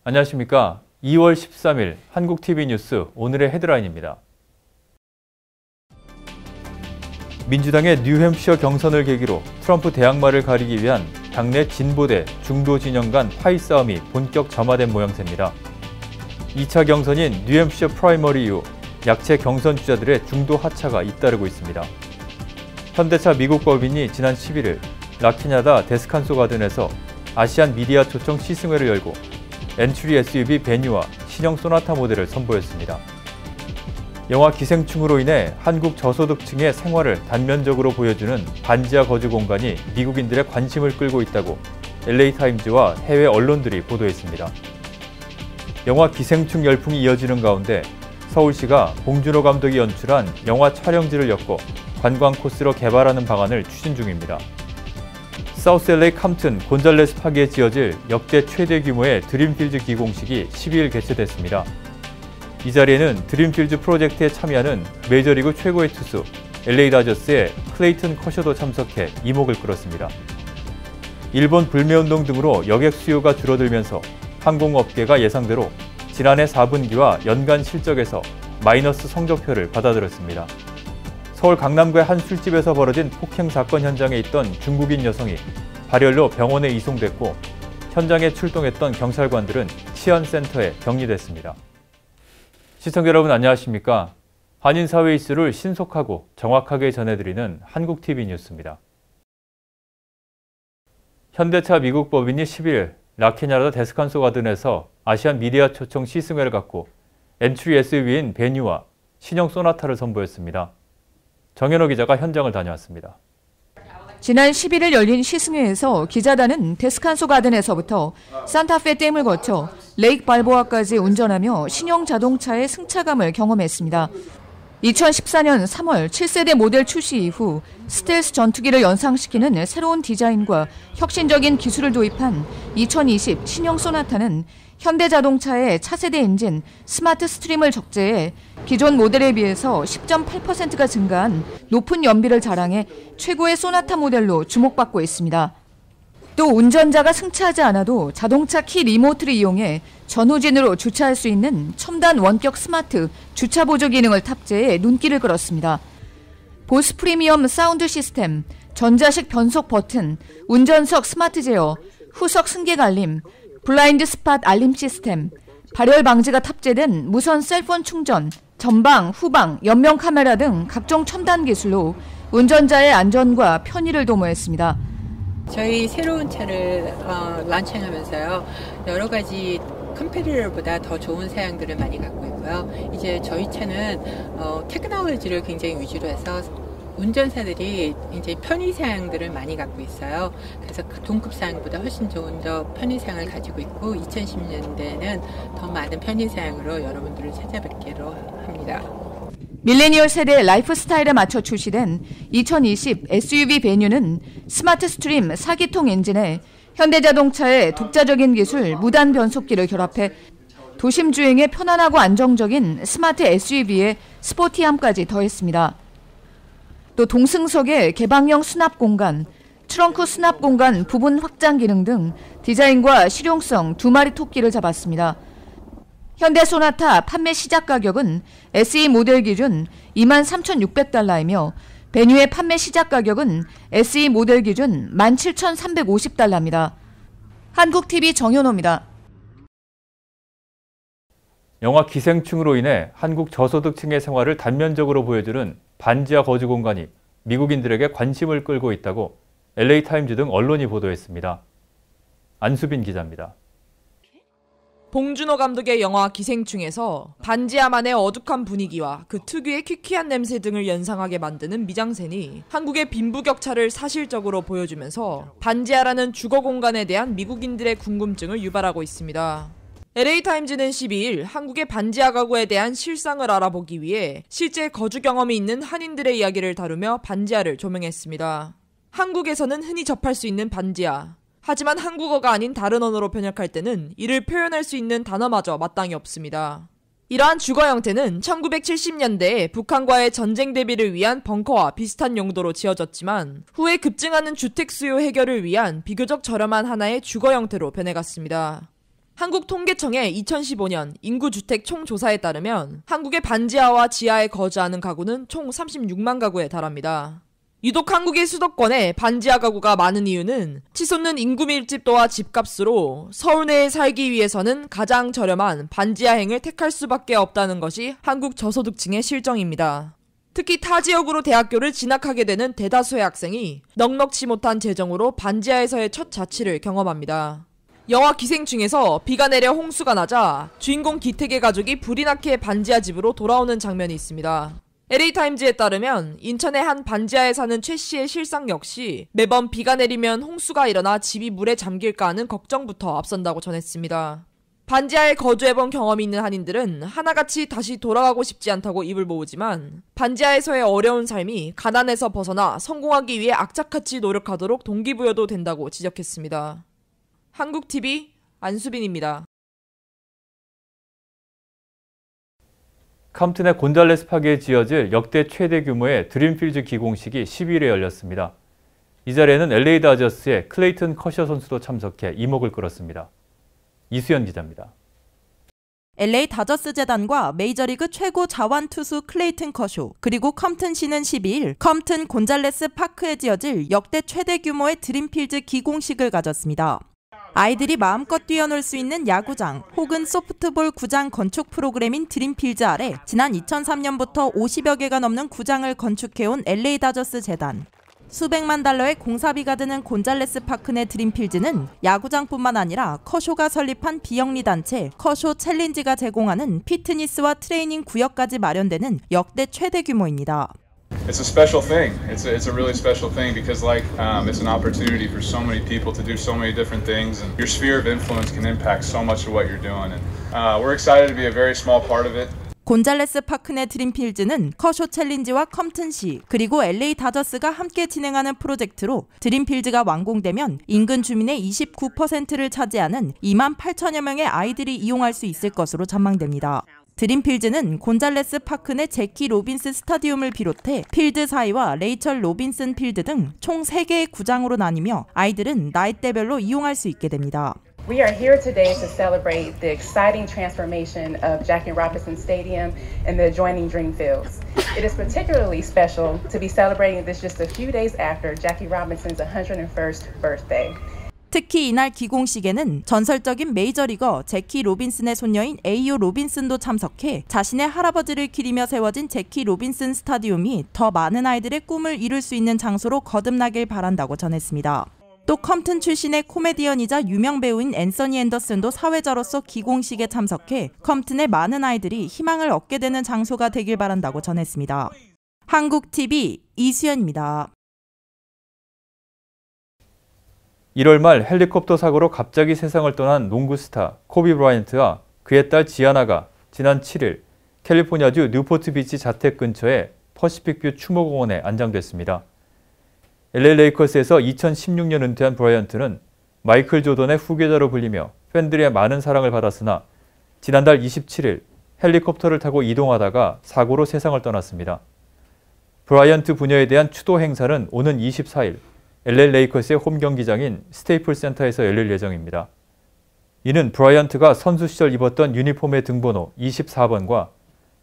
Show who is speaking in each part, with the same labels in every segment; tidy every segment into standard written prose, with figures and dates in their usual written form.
Speaker 1: 안녕하십니까. 2월 13일 한국TV뉴스 오늘의 헤드라인입니다. 민주당의 뉴햄프셔 경선을 계기로 트럼프 대항마를 가리기 위한 당내 진보대 중도 진영 간 파이 싸움이 본격 점화된 모양새입니다. 2차 경선인 뉴햄프셔 프라이머리 이후 약체 경선 주자들의 중도 하차가 잇따르고 있습니다. 현대차 미국 법인이 지난 11일 라키냐다 데스칸소 가든에서 아시안 미디어 초청 시승회를 열고 엔트리 SUV 베뉴와 신형 소나타 모델을 선보였습니다. 영화 기생충으로 인해 한국 저소득층의 생활을 단면적으로 보여주는 반지하 거주 공간이 미국인들의 관심을 끌고 있다고 LA타임즈와 해외 언론들이 보도했습니다. 영화 기생충 열풍이 이어지는 가운데 서울시가 봉준호 감독이 연출한 영화 촬영지를 엮어 관광 코스로 개발하는 방안을 추진 중입니다. 사우스 LA 캄튼 곤잘레스 파크에 지어질 역대 최대 규모의 드림필드 기공식이 12일 개최됐습니다. 이 자리에는 드림필드 프로젝트에 참여하는 메이저리그 최고의 투수 LA 다저스의 클레이튼 커셔도 참석해 이목을 끌었습니다. 일본 불매운동 등으로 여객 수요가 줄어들면서 항공업계가 예상대로 지난해 4분기와 연간 실적에서 마이너스 성적표를 받아들였습니다. 서울 강남구의 한 술집에서 벌어진 폭행 사건 현장에 있던 중국인 여성이 발열로 병원에 이송됐고 현장에 출동했던 경찰관들은 치안센터에 격리됐습니다. 시청자 여러분 안녕하십니까? 한인 사회 이슈를 신속하고 정확하게 전해드리는 한국TV 뉴스입니다. 현대차 미국 법인이 11일 라키냐다 데스칸소 가든에서 아시안 미디어 초청 시승회를 갖고 엔트리 SUV인 베뉴와 신형 소나타를 선보였습니다. 정현호 기자가 현장을 다녀왔습니다.
Speaker 2: 지난 11일 열린 시승회에서 기자단은 데스칸소 가든에서부터 산타페 댐을 거쳐 레이크 발보아까지 운전하며 신형 자동차의 승차감을 경험했습니다. 2014년 3월 7세대 모델 출시 이후 스텔스 전투기를 연상시키는 새로운 디자인과 혁신적인 기술을 도입한 2020 신형 소나타는 현대자동차의 차세대 엔진 스마트 스트림을 적재해 기존 모델에 비해서 10.8%가 증가한 높은 연비를 자랑해 최고의 소나타 모델로 주목받고 있습니다. 또 운전자가 승차하지 않아도 자동차 키 리모트를 이용해 전후진으로 주차할 수 있는 첨단 원격 스마트 주차 보조 기능을 탑재해 눈길을 끌었습니다. 보스 프리미엄 사운드 시스템, 전자식 변속 버튼, 운전석 스마트 제어, 후석 승객 알림, 블라인드 스팟 알림 시스템, 발열 방지가 탑재된 무선 셀폰 충전, 전방, 후방, 옆면 카메라 등 각종 첨단 기술로 운전자의 안전과 편의를 도모했습니다.
Speaker 3: 저희 새로운 차를 런칭하면서요. 여러 가지 컴페티터보다 더 좋은 사양들을 많이 갖고 있고요. 이제 저희 차는 테크놀로지를 굉장히 위주로 해서 운전사들이 이제 편의 사양들을 많이 갖고 있어요. 그래서 동급 사양보다 훨씬 좋은 더 편의 사양을 가지고 있고 2010년대에는 더 많은 편의 사양으로 여러분들을 찾아뵙기로 합니다.
Speaker 2: 밀레니얼 세대의 라이프 스타일에 맞춰 출시된 2020 SUV 베뉴는 스마트 스트림 4기통 엔진에 현대자동차의 독자적인 기술 무단 변속기를 결합해 도심 주행에 편안하고 안정적인 스마트 SUV의 스포티함까지 더했습니다. 또 동승석의 개방형 수납 공간, 트렁크 수납 공간 부분 확장 기능 등 디자인과 실용성 두 마리 토끼를 잡았습니다. 현대 소나타 판매 시작 가격은 SE 모델 기준 23,600달러이며 베뉴의 판매 시작 가격은 SE 모델 기준 17,350달러입니다. 한국TV 정현호입니다.
Speaker 1: 영화 기생충으로 인해 한국 저소득층의 생활을 단면적으로 보여주는 반지하 거주 공간이 미국인들에게 관심을 끌고 있다고 LA타임즈 등 언론이 보도했습니다. 안수빈 기자입니다.
Speaker 4: 봉준호 감독의 영화 기생충에서 반지하만의 어둑한 분위기와 그 특유의 퀴퀴한 냄새 등을 연상하게 만드는 미장센이 한국의 빈부격차를 사실적으로 보여주면서 반지하라는 주거 공간에 대한 미국인들의 궁금증을 유발하고 있습니다. LA타임즈는 12일 한국의 반지하 가구에 대한 실상을 알아보기 위해 실제 거주 경험이 있는 한인들의 이야기를 다루며 반지하를 조명했습니다. 한국에서는 흔히 접할 수 있는 반지하. 하지만 한국어가 아닌 다른 언어로 번역할 때는 이를 표현할 수 있는 단어마저 마땅히 없습니다. 이러한 주거 형태는 1970년대에 북한과의 전쟁 대비를 위한 벙커와 비슷한 용도로 지어졌지만 후에 급증하는 주택 수요 해결을 위한 비교적 저렴한 하나의 주거 형태로 변해갔습니다. 한국통계청의 2015년 인구주택 총조사에 따르면 한국의 반지하와 지하에 거주하는 가구는 총 36만 가구에 달합니다. 유독 한국의 수도권에 반지하 가구가 많은 이유는 치솟는 인구 밀집도와 집값으로 서울 내에 살기 위해서는 가장 저렴한 반지하행을 택할 수밖에 없다는 것이 한국 저소득층의 실정입니다. 특히 타 지역으로 대학교를 진학하게 되는 대다수의 학생이 넉넉지 못한 재정으로 반지하에서의 첫 자취를 경험합니다. 영화 기생충에서 비가 내려 홍수가 나자 주인공 기택의 가족이 불이 나게 반지하 집으로 돌아오는 장면이 있습니다. LA타임즈에 따르면 인천의 한 반지하에 사는 최 씨의 실상 역시 매번 비가 내리면 홍수가 일어나 집이 물에 잠길까 하는 걱정부터 앞선다고 전했습니다. 반지하에 거주해본 경험이 있는 한인들은 하나같이 다시 돌아가고 싶지 않다고 입을 모으지만 반지하에서의 어려운 삶이 가난에서 벗어나 성공하기 위해 악착같이 노력하도록 동기부여도 된다고 지적했습니다. 한국TV 안수빈입니다.
Speaker 1: 컴튼의 곤잘레스 파크에 지어질 역대 최대 규모의 드림필드 기공식이 12일에 열렸습니다. 이 자리에는 LA 다저스의 클레이튼 커셔 선수도 참석해 이목을 끌었습니다. 이수연 기자입니다.
Speaker 5: LA 다저스 재단과 메이저리그 최고 자완 투수 클레이튼 커쇼, 그리고 컴튼시는 12일 컴튼 곤잘레스 파크에 지어질 역대 최대 규모의 드림필드 기공식을 가졌습니다. 아이들이 마음껏 뛰어놀 수 있는 야구장 혹은 소프트볼 구장 건축 프로그램인 드림필드 아래 지난 2003년부터 50여 개가 넘는 구장을 건축해온 LA 다저스 재단. 수백만 달러의 공사비가 드는 곤잘레스 파크 내 드림필드는 야구장뿐만 아니라 커쇼가 설립한 비영리 단체 커쇼 챌린지가 제공하는 피트니스와 트레이닝 구역까지 마련되는 역대 최대 규모입니다.
Speaker 6: It's a special thing. It's a really special thing because it's an opportunity for so many people to do so many different things, and your sphere of influence can impact so much of what you're doing. And we're excited to be a very small part of it.
Speaker 5: 곤잘레스 파크 내 드림필드는 커쇼 챌린지와 컴튼시 그리고 LA 다저스가 함께 진행하는 프로젝트로 드림필드가 완공되면 인근 주민의 29%를 차지하는 2만 8천여 명의 아이들이 이용할 수 있을 것으로 전망됩니다. 드림필드는 곤잘레스 파크 내 제키 로빈스 스타디움을 비롯해 필드 사이와 레이첼 로빈슨 필드 등 총 3개의 구장으로 나뉘며 아이들은 나이대별로 이용할 수 있게 됩니다.
Speaker 7: We are here today to celebrate the exciting transformation of Jackie Robinson Stadium and the adjoining Dream Fields. It is particularly special to be celebrating this just a few days after Jackie Robinson's 101st birthday.
Speaker 5: 특히 이날 기공식에는 전설적인 메이저리거 제키 로빈슨의 손녀인 에이오 로빈슨도 참석해 자신의 할아버지를 기리며 세워진 제키 로빈슨 스타디움이 더 많은 아이들의 꿈을 이룰 수 있는 장소로 거듭나길 바란다고 전했습니다. 또 컴튼 출신의 코미디언이자 유명 배우인 앤서니 앤더슨도 사회자로서 기공식에 참석해 컴튼의 많은 아이들이 희망을 얻게 되는 장소가 되길 바란다고 전했습니다. 한국TV 이수연입니다.
Speaker 1: 1월 말 헬리콥터 사고로 갑자기 세상을 떠난 농구 스타 코비 브라이언트와 그의 딸 지아나가 지난 7일 캘리포니아주 뉴포트 비치 자택 근처의 퍼시픽뷰 추모공원에 안장됐습니다. LA 레이커스에서 2016년 은퇴한 브라이언트는 마이클 조던의 후계자로 불리며 팬들의 많은 사랑을 받았으나 지난달 27일 헬리콥터를 타고 이동하다가 사고로 세상을 떠났습니다. 브라이언트 부녀에 대한 추도 행사는 오는 24일 LA 레이커스의 홈 경기장인 스테이플 센터에서 열릴 예정입니다. 이는 브라이언트가 선수 시절 입었던 유니폼의 등번호 24번과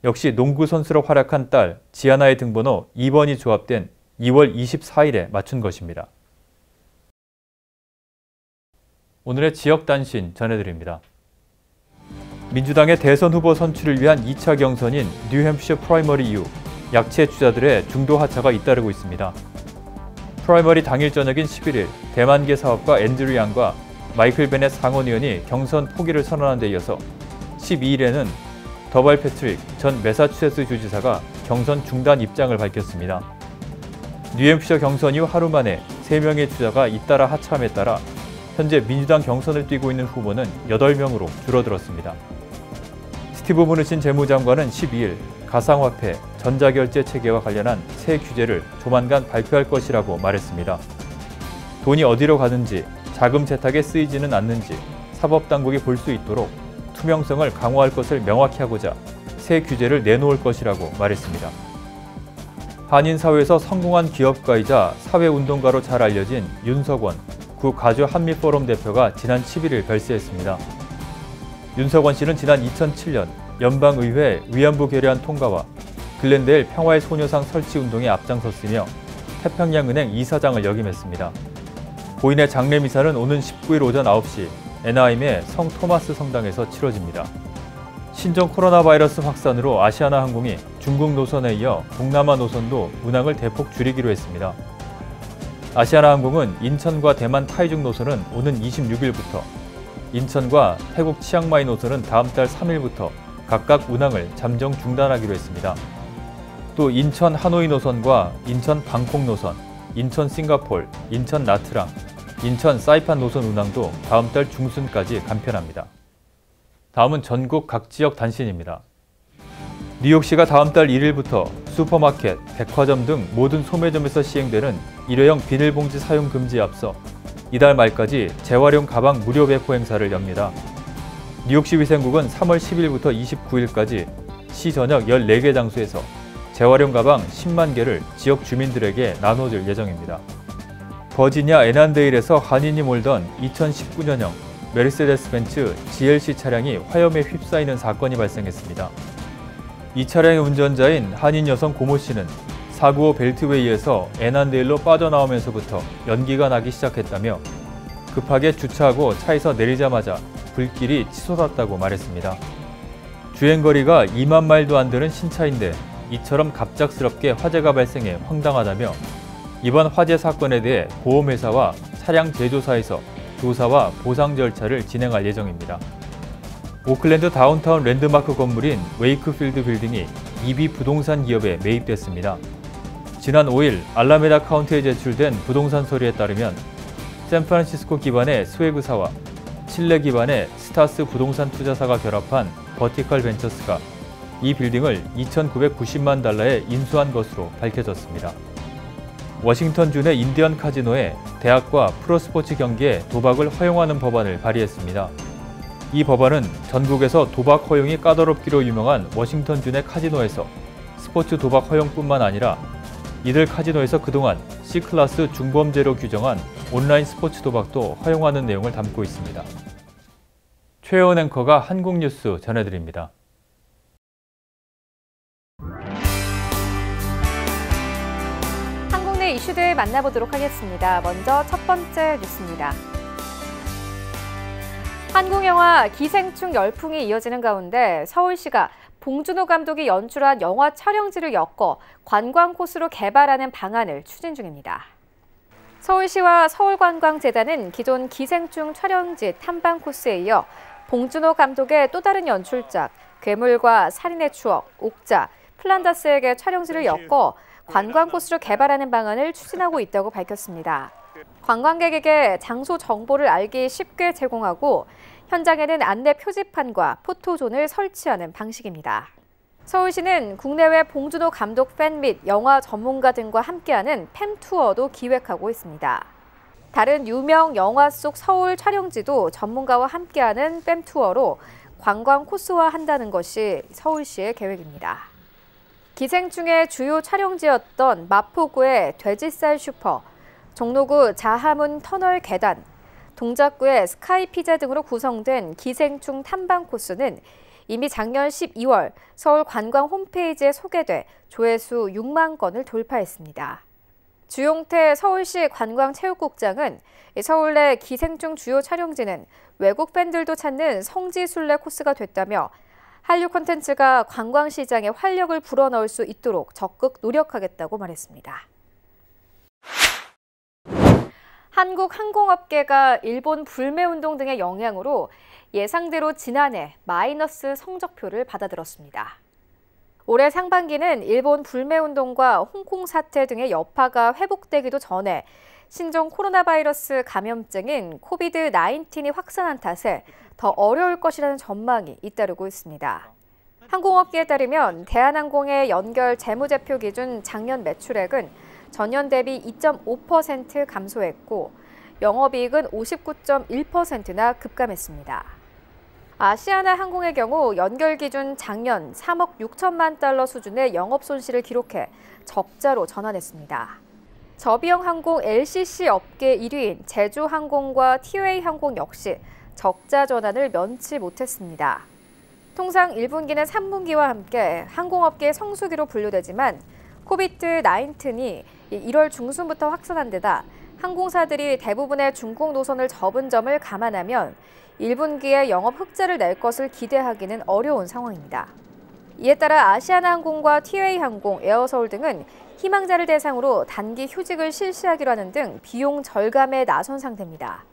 Speaker 1: 역시 농구 선수로 활약한 딸 지아나의 등번호 2번이 조합된 2월 24일에 맞춘 것입니다. 오늘의 지역 단신 전해드립니다. 민주당의 대선 후보 선출을 위한 2차 경선인 뉴햄프셔 프라이머리 이후 약체 주자들의 중도 하차가 잇따르고 있습니다. 프라이머리 당일 저녁인 11일 대만계 사업가 앤드류 양과 마이클 베넷 상원의원이 경선 포기를 선언한 데 이어서 12일에는 더발 패트릭 전 매사추세츠 주지사가 경선 중단 입장을 밝혔습니다. 뉴햄프셔 경선 이후 하루 만에 3명의 주자가 잇따라 하차함에 따라 현재 민주당 경선을 뛰고 있는 후보는 8명으로 줄어들었습니다. 스티브 무누친 재무장관은 12일 가상화폐, 전자결제 체계와 관련한 새 규제를 조만간 발표할 것이라고 말했습니다. 돈이 어디로 가는지, 자금 세탁에 쓰이지는 않는지 사법당국이 볼 수 있도록 투명성을 강화할 것을 명확히 하고자 새 규제를 내놓을 것이라고 말했습니다. 한인 사회에서 성공한 기업가이자 사회운동가로 잘 알려진 윤석원 구 가주 한미포럼 대표가 지난 11일 별세했습니다. 윤석원 씨는 지난 2007년 연방의회 위안부 결의안 통과와 글렌데일 평화의 소녀상 설치 운동에 앞장섰으며 태평양은행 이사장을 역임했습니다. 고인의 장례 미사는 오는 19일 오전 9시 애나하임의 성 토마스 성당에서 치러집니다. 신종 코로나 바이러스 확산으로 아시아나항공이 중국 노선에 이어 동남아 노선도 운항을 대폭 줄이기로 했습니다. 아시아나항공은 인천과 대만 타이중 노선은 오는 26일부터, 인천과 태국 치앙마이 노선은 다음 달 3일부터 각각 운항을 잠정 중단하기로 했습니다. 또 인천 하노이 노선과 인천 방콕 노선, 인천 싱가폴, 인천 나트랑, 인천 사이판 노선 운항도 다음 달 중순까지 간편합니다. 다음은 전국 각 지역 단신입니다. 뉴욕시가 다음 달 1일부터 슈퍼마켓, 백화점 등 모든 소매점에서 시행되는 일회용 비닐봉지 사용 금지에 앞서 이달 말까지 재활용 가방 무료 배포 행사를 엽니다. 뉴욕시 위생국은 3월 10일부터 29일까지 시 전역 14개 장소에서 재활용 가방 10만 개를 지역 주민들에게 나눠줄 예정입니다. 버지니아 애난데일에서 한인이 몰던 2019년형 메르세데스 벤츠 GLC 차량이 화염에 휩싸이는 사건이 발생했습니다. 이 차량의 운전자인 한인 여성 고모 씨는 사고 후 벨트웨이에서 애난데일로 빠져나오면서부터 연기가 나기 시작했다며 급하게 주차하고 차에서 내리자마자 불길이 치솟았다고 말했습니다. 주행거리가 2만 마일도 안 되는 신차인데 이처럼 갑작스럽게 화재가 발생해 황당하다며 이번 화재 사건에 대해 보험회사와 차량 제조사에서 조사와 보상 절차를 진행할 예정입니다. 오클랜드 다운타운 랜드마크 건물인 웨이크필드 빌딩이 EB 부동산 기업에 매입됐습니다. 지난 5일 알라메다 카운티에 제출된 부동산 서류에 따르면 샌프란시스코 기반의 스웨그사와 칠레 기반의 스타스 부동산 투자사가 결합한 버티컬 벤처스가 이 빌딩을 2,990만 달러에 인수한 것으로 밝혀졌습니다. 워싱턴주의 인디언 카지노에 대학과 프로스포츠 경기에 도박을 허용하는 법안을 발의했습니다. 이 법안은 전국에서 도박 허용이 까다롭기로 유명한 워싱턴주 내 카지노에서 스포츠 도박 허용뿐만 아니라 이들 카지노에서 그동안 C클래스 중범죄로 규정한 온라인 스포츠 도박도 허용하는 내용을 담고 있습니다. 최혜원 앵커가 한국 뉴스 전해드립니다.
Speaker 8: 한국내 이슈들 만나보도록 하겠습니다. 먼저 첫 번째 뉴스입니다. 한국 영화 기생충 열풍이 이어지는 가운데 서울시가 봉준호 감독이 연출한 영화 촬영지를 엮어 관광 코스로 개발하는 방안을 추진 중입니다. 서울시와 서울관광재단은 기존 기생충 촬영지 탐방 코스에 이어 봉준호 감독의 또 다른 연출작 괴물과 살인의 추억, 옥자, 플란다스에게 촬영지를 엮어 관광 코스로 개발하는 방안을 추진하고 있다고 밝혔습니다. 관광객에게 장소 정보를 알기 쉽게 제공하고 현장에는 안내 표지판과 포토존을 설치하는 방식입니다. 서울시는 국내외 봉준호 감독 팬 및 영화 전문가 등과 함께하는 팸투어도 기획하고 있습니다. 다른 유명 영화 속 서울 촬영지도 전문가와 함께하는 팸투어로 관광 코스화한다는 것이 서울시의 계획입니다. 기생충의 주요 촬영지였던 마포구의 돼지살 슈퍼, 종로구 자하문 터널 계단, 동작구의 스카이 피자 등으로 구성된 기생충 탐방 코스는 이미 작년 12월 서울 관광 홈페이지에 소개돼 조회수 6만 건을 돌파했습니다. 주용태 서울시 관광체육국장은 서울 내 기생충 주요 촬영지는 외국 팬들도 찾는 성지순례 코스가 됐다며 한류 콘텐츠가 관광시장에 활력을 불어넣을 수 있도록 적극 노력하겠다고 말했습니다. 한국 항공업계가 일본 불매운동 등의 영향으로 예상대로 지난해 마이너스 성적표를 받아들었습니다. 올해 상반기는 일본 불매운동과 홍콩 사태 등의 여파가 회복되기도 전에 신종 코로나 바이러스 감염증인 코비드-19이 확산한 탓에 더 어려울 것이라는 전망이 잇따르고 있습니다. 항공업계에 따르면 대한항공의 연결 재무제표 기준 작년 매출액은 전년 대비 2.5% 감소했고 영업이익은 59.1%나 급감했습니다. 아시아나항공의 경우 연결 기준 작년 3억 6천만 달러 수준의 영업 손실을 기록해 적자로 전환했습니다. 저비용 항공 LCC 업계 1위인 제주항공과 티웨이항공 역시 적자 전환을 면치 못했습니다. 통상 1분기는 3분기와 함께 항공업계의 성수기로 분류되지만 코비드-19이 1월 중순부터 확산한 데다 항공사들이 대부분의 중국 노선을 접은 점을 감안하면 1분기에 영업 흑자를 낼 것을 기대하기는 어려운 상황입니다. 이에 따라 아시아나항공과 티웨이항공, 에어서울 등은 희망자를 대상으로 단기 휴직을 실시하기로 하는 등 비용 절감에 나선 상태입니다.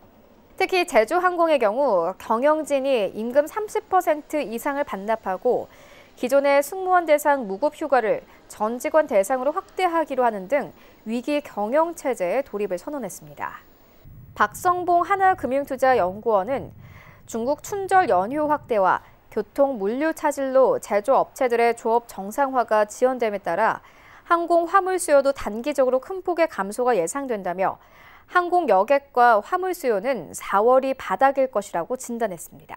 Speaker 8: 특히 제주항공의 경우 경영진이 임금 30% 이상을 반납하고 기존의 승무원 대상 무급 휴가를 전 직원 대상으로 확대하기로 하는 등 위기 경영 체제에 돌입을 선언했습니다. 박성봉 하나금융투자연구원은 중국 춘절 연휴 확대와 교통 물류 차질로 제조업체들의 조업 정상화가 지연됨에 따라 항공 화물 수요도 단기적으로 큰 폭의 감소가 예상된다며 항공 여객과 화물 수요는 4월이 바닥일 것이라고 진단했습니다.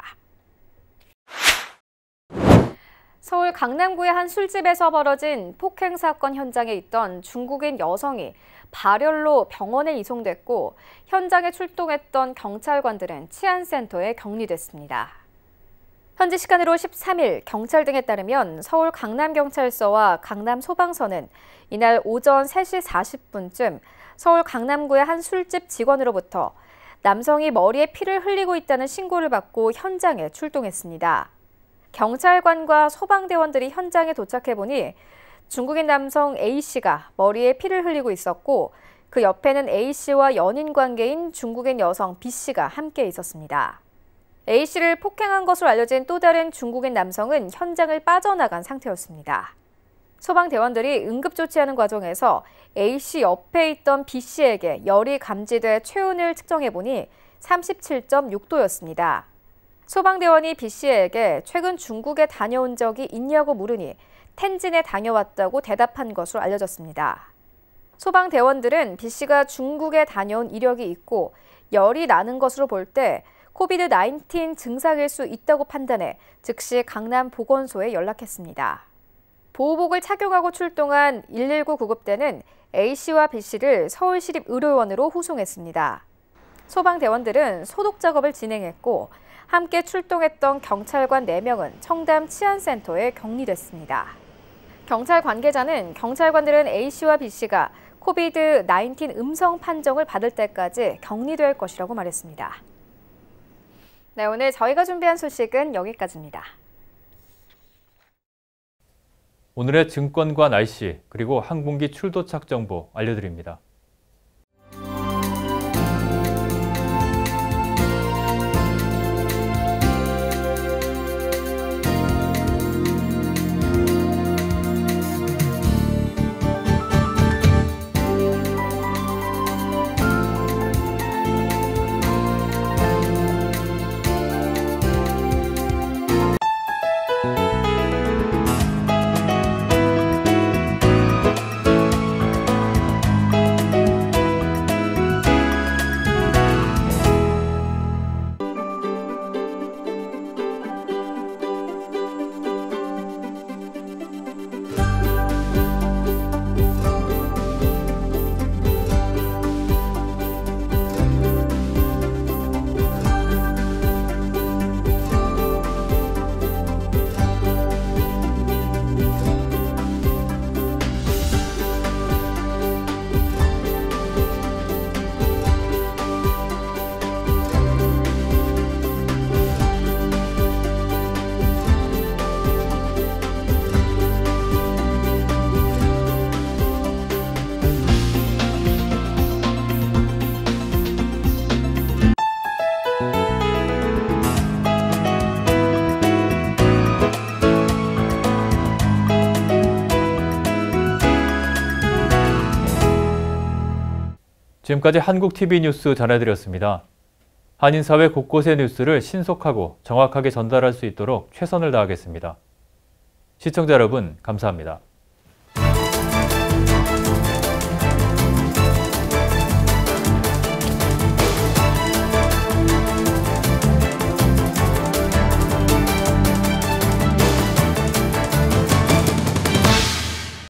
Speaker 8: 서울 강남구의 한 술집에서 벌어진 폭행 사건 현장에 있던 중국인 여성이 발열로 병원에 이송됐고 현장에 출동했던 경찰관들은 치안센터에 격리됐습니다. 현지 시간으로 13일 경찰 등에 따르면 서울 강남경찰서와 강남소방서는 이날 오전 3시 40분쯤 서울 강남구의 한 술집 직원으로부터 남성이 머리에 피를 흘리고 있다는 신고를 받고 현장에 출동했습니다. 경찰관과 소방대원들이 현장에 도착해보니 중국인 남성 A씨가 머리에 피를 흘리고 있었고 그 옆에는 A씨와 연인 관계인 중국인 여성 B씨가 함께 있었습니다. A씨를 폭행한 것으로 알려진 또 다른 중국인 남성은 현장을 빠져나간 상태였습니다. 소방대원들이 응급조치하는 과정에서 A씨 옆에 있던 B씨에게 열이 감지돼 체온을 측정해보니 37.6도였습니다. 소방대원이 B씨에게 최근 중국에 다녀온 적이 있냐고 물으니 텐진에 다녀왔다고 대답한 것으로 알려졌습니다. 소방대원들은 B씨가 중국에 다녀온 이력이 있고 열이 나는 것으로 볼 때 코비드-19 증상일 수 있다고 판단해 즉시 강남보건소에 연락했습니다. 보호복을 착용하고 출동한 119 구급대는 A씨와 B씨를 서울시립의료원으로 후송했습니다. 소방대원들은 소독 작업을 진행했고 함께 출동했던 경찰관 4명은 청담 치안센터에 격리됐습니다. 경찰 관계자는 경찰관들은 A씨와 B씨가 코비드-19 음성 판정을 받을 때까지 격리될 것이라고 말했습니다. 네, 오늘 저희가 준비한 소식은 여기까지입니다.
Speaker 1: 오늘의 증권과 날씨, 그리고 항공기 출도착 정보 알려드립니다. 지금까지 한국TV뉴스 전해드렸습니다. 한인사회 곳곳의 뉴스를 신속하고 정확하게 전달할 수 있도록 최선을 다하겠습니다. 시청자 여러분, 감사합니다.